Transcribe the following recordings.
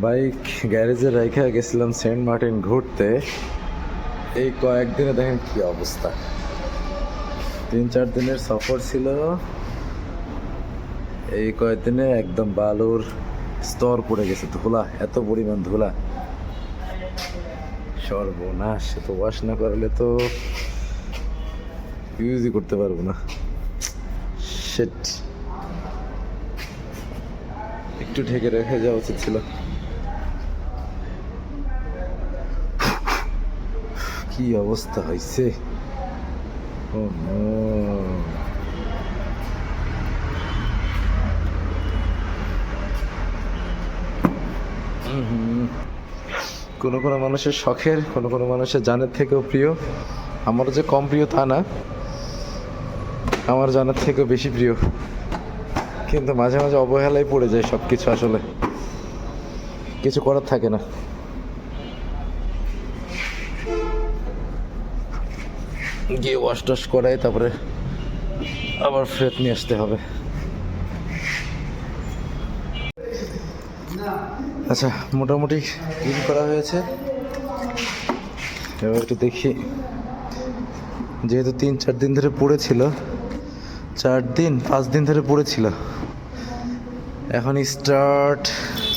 Bike গ্যারেজে রেখে গেছিলাম সেন্ট মার্টিন ঘুরতে। এই কয়েকদিনে দেখেন কি অবস্থা, 3-4 দিনের সফর ছিল। এই কয়েকদিনে একদম বালুর স্তর পড়ে গেছে, ধুলা, এত পরিমাণ ধুলা, সর্বনাশ। তো ওয়াশ না করলে তো ইউজই করতে পারবো না। শিট, একটু ঢেকে রেখে যাওয়া উচিত ছিল। কি অবস্থা হয়েছে! ও নো, কোনো কোনো মানুষের শখের, কোনো কোনো মানুষের জানের থেকেও প্রিয়। আমার যে কম প্রিয় তা না, আমার জানার থেকেও বেশি প্রিয়, কিন্তু মাঝে মাঝে অবহেলায় পড়ে যায় সব কিছু, আসলে কিছু করার থাকে না। গিয়ে ওয়াশ টশ করাই, তারপরে আবার ফেরত নিয়ে আসতে হবে। আচ্ছা, মোটামুটি ক্লিন করা হয়েছে। এবার একটু দেখি, যেহেতু 3-4 দিন ধরে পড়েছিল, 4-5 দিন ধরে পড়েছিল, এখন স্টার্ট,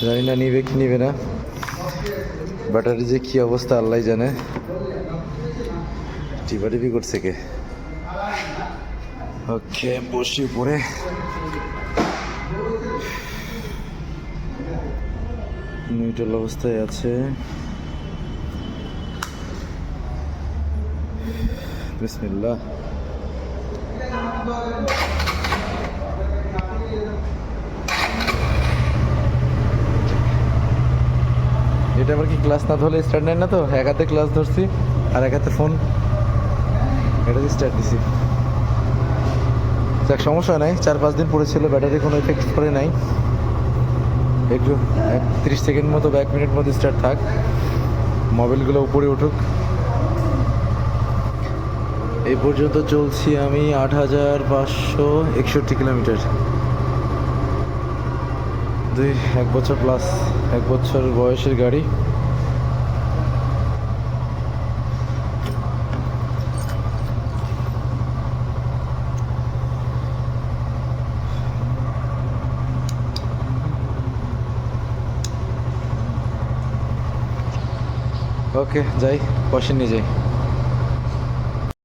জানি না নিবে কি নিবে না। ব্যাটারি যে কি অবস্থা আল্লাহ জানে। টিপি করছে কে? ওকে, বসি পরে নিউট্রাল অবস্থায় আছে। বিসমিল্লাহ। এটা আবার কি ক্লাস না ধরলে স্টার্ট নেয় না? তো এক হাতে ক্লাস ধরছি আর এক হাতে ফোন, এটা দিয়ে স্টার্ট দিছি। যাক, সমস্যা নাই, 4-5 দিন পড়েছিল, ব্যাটারি কোনো এফেক্ট করে নাই। একটু 30 সেকেন্ড মতো বা 1 মিনিট মতো স্টার্ট থাক, মোবাইলগুলো উপরে উঠুক। এই পর্যন্ত চলছি আমি 8561 কিলোমিটার। 1 বছর প্লাস, 1 বছর বয়সের গাড়ি। ওকে, যাই, পয়সা নিয়ে যাই।